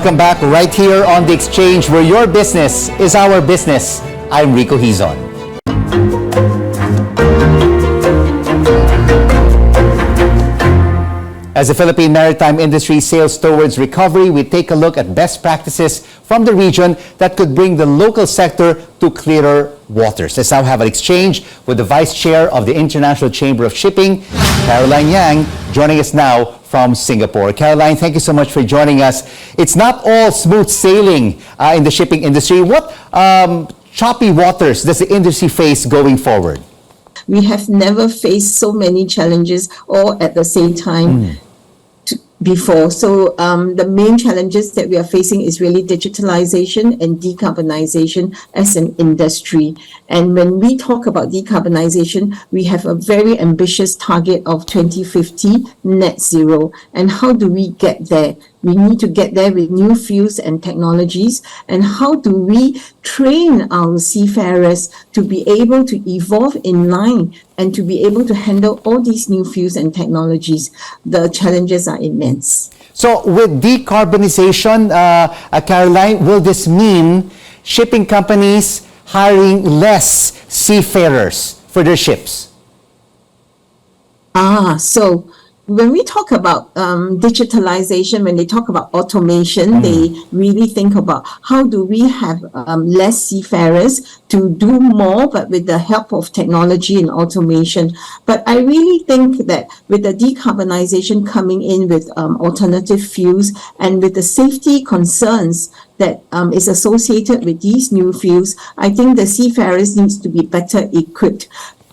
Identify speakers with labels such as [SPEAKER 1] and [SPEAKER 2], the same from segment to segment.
[SPEAKER 1] Welcome back right here on The Exchange, where your business is our business. I'm Rico Hizon. As the Philippine maritime industry sails towards recovery, we take a look at best practices from the region that could bring the local sector to clearer waters. Let's now have an exchange with the Vice Chair of the International Chamber of Shipping, Caroline Yang, joining us now from Singapore. Caroline, thank you so much for joining us. It's not all smooth sailing in the shipping industry. What choppy waters does the industry face going forward?
[SPEAKER 2] We have never faced so many challenges all at the same time before. So the main challenges that we are facing is really digitalization and decarbonization as an industry. And when we talk about decarbonization, we have a very ambitious target of 2050 net zero. And how do we get there? We need to get there with new fuels and technologies. And how do we train our seafarers to be able to evolve in line and to be able to handle all these new fuels and technologies? The challenges are immense.
[SPEAKER 1] So with decarbonization, Caroline, will this mean shipping companies hiring less seafarers for their ships?
[SPEAKER 2] So when we talk about digitalization, when they talk about automation, they really think about how do we have less seafarers to do more, but with the help of technology and automation. But I really think that with the decarbonization coming in with alternative fuels and with the safety concerns that is associated with these new fuels, I think the seafarers needs to be better equipped.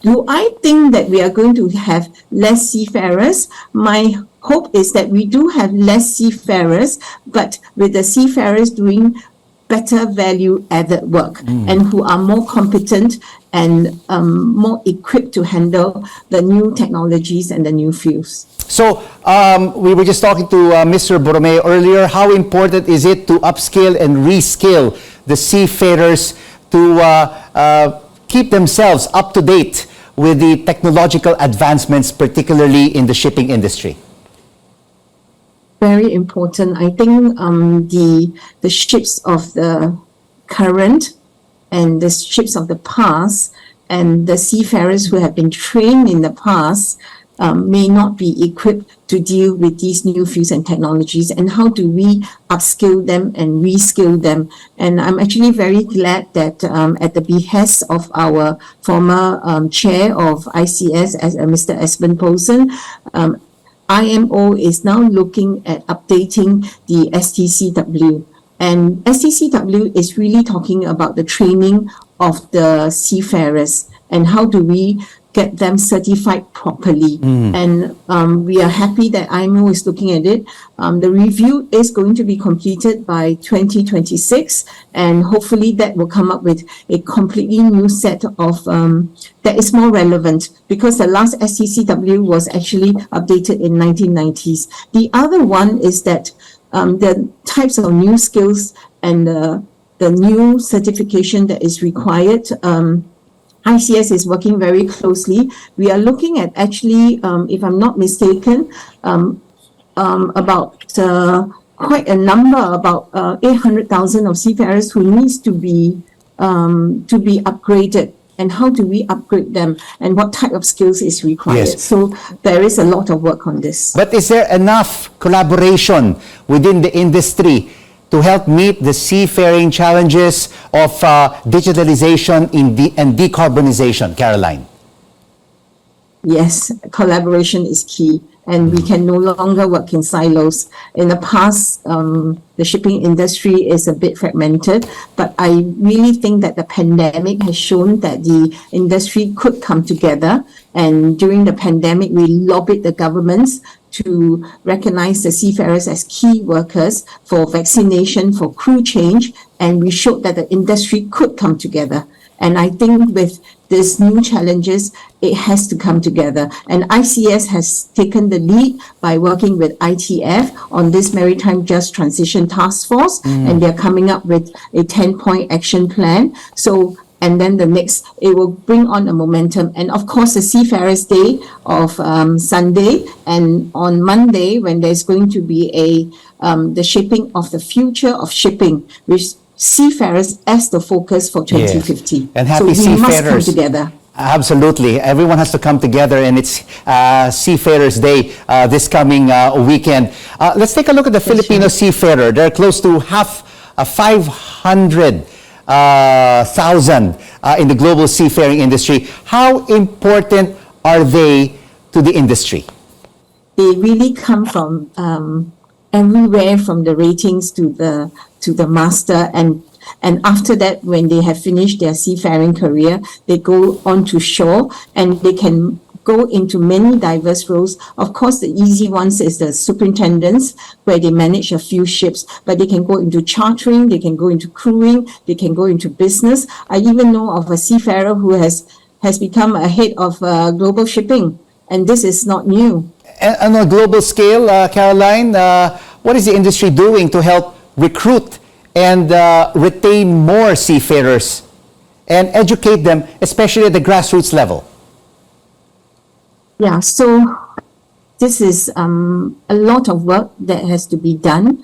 [SPEAKER 2] Do I think that we are going to have less seafarers? My hope is that we do have less seafarers, but with the seafarers doing better value-added work and who are more competent and more equipped to handle the new technologies and the new fuels.
[SPEAKER 1] So we were just talking to Mr. Borromeo earlier. How important is it to upskill and reskill the seafarers to keep themselves up to date with the technological advancements, particularly in the shipping industry?
[SPEAKER 2] Very important. I think the ships of the current and the ships of the past and the seafarers who have been trained in the past may not be equipped to deal with these new fuels and technologies, and how do we upskill them and reskill them. And I'm actually very glad that at the behest of our former chair of ICS, Mr. Esben Poulsen, IMO is now looking at updating the STCW. And STCW is really talking about the training of the seafarers and how do we get them certified properly. And we are happy that IMO is looking at it. The review is going to be completed by 2026, and hopefully that will come up with a completely new set of that is more relevant, because the last STCW was actually updated in 1990s. The other one is that the types of new skills and the new certification that is required, ICS is working very closely. We are looking at actually, if I'm not mistaken, about quite a number, about 800,000 of seafarers who needs to be upgraded. And how do we upgrade them? And what type of skills is required?
[SPEAKER 1] Yes.
[SPEAKER 2] So there is a lot of work on this.
[SPEAKER 1] But is there enough collaboration within the industry to help meet the seafaring challenges of digitalization and decarbonization, Caroline?
[SPEAKER 2] Yes, collaboration is key, and we can no longer work in silos. In the past, the shipping industry is a bit fragmented, but I really think that the pandemic has shown that the industry could come together. And during the pandemic, we lobbied the governments to recognize the seafarers as key workers for vaccination, for crew change, and we showed that the industry could come together. And I think with these new challenges, it has to come together. And ICS has taken the lead by working with ITF on this Maritime Just Transition Task Force, and they're coming up with a 10-point action plan. So and then the next, it will bring on a momentum. And of course, the Seafarers Day of Sunday, and on Monday, when there's going to be the shaping of the future of shipping, with seafarers as the focus for 2050.
[SPEAKER 1] Yes. And happy
[SPEAKER 2] so we must come
[SPEAKER 1] seafarers
[SPEAKER 2] together.
[SPEAKER 1] Absolutely. Everyone has to come together, and it's Seafarers Day this coming weekend. Let's take a look at the Filipino seafarer. There are close to 500,000 in the global seafaring industry. How important are they to the industry?
[SPEAKER 2] They really come from everywhere, from the ratings to the master, and after that, when they have finished their seafaring career, they go on to shore, and they can go into many diverse roles. Of course, the easy ones is the superintendents, where they manage a few ships, but they can go into chartering, they can go into crewing, they can go into business. I even know of a seafarer who has become a head of global shipping, and this is not new.
[SPEAKER 1] And on a global scale, Caroline, what is the industry doing to help recruit and retain more seafarers and educate them, especially at the grassroots level?
[SPEAKER 2] Yeah, so this is a lot of work that has to be done.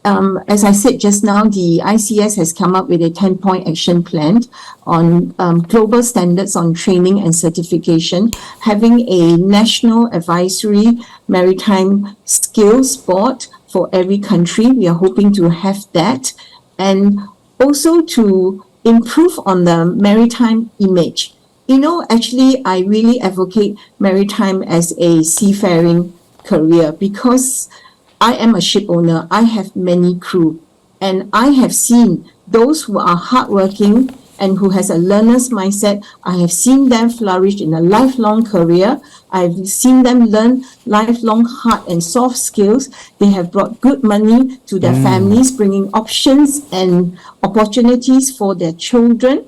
[SPEAKER 2] As I said just now, the ICS has come up with a 10-point action plan on global standards on training and certification, having a national advisory maritime skills board for every country. We are hoping to have that, and also to improve on the maritime image. Actually, I really advocate maritime as a seafaring career, because I am a ship owner. I have many crew, and I have seen those who are hardworking and who has a learner's mindset. I have seen them flourish in a lifelong career. I've seen them learn lifelong hard and soft skills. They have brought good money to their families, bringing options and opportunities for their children.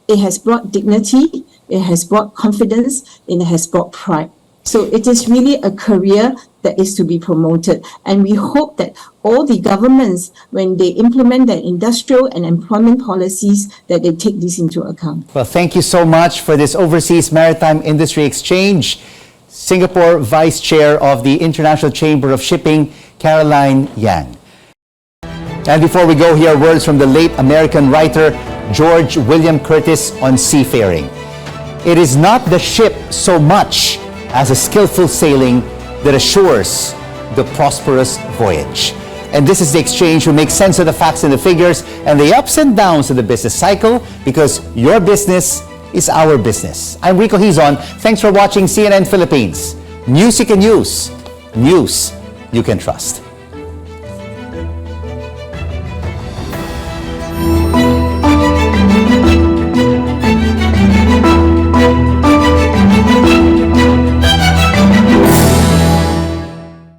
[SPEAKER 2] It has brought dignity, it has brought confidence, and it has brought pride. So it is really a career that is to be promoted. And we hope that all the governments, when they implement their industrial and employment policies, that they take this into account.
[SPEAKER 1] Well, thank you so much for this Overseas Maritime Industry Exchange. Singapore Vice Chair of the International Chamber of Shipping, Caroline Yang. And before we go, here are words from the late American writer George William Curtis on seafaring. It is not the ship so much as a skillful sailing that assures the prosperous voyage. And this is the exchange who makes sense of the facts and the figures and the ups and downs of the business cycle, because your business is our business. I'm Rico Hizon. Thanks for watching CNN Philippines. News you can use. News you can trust.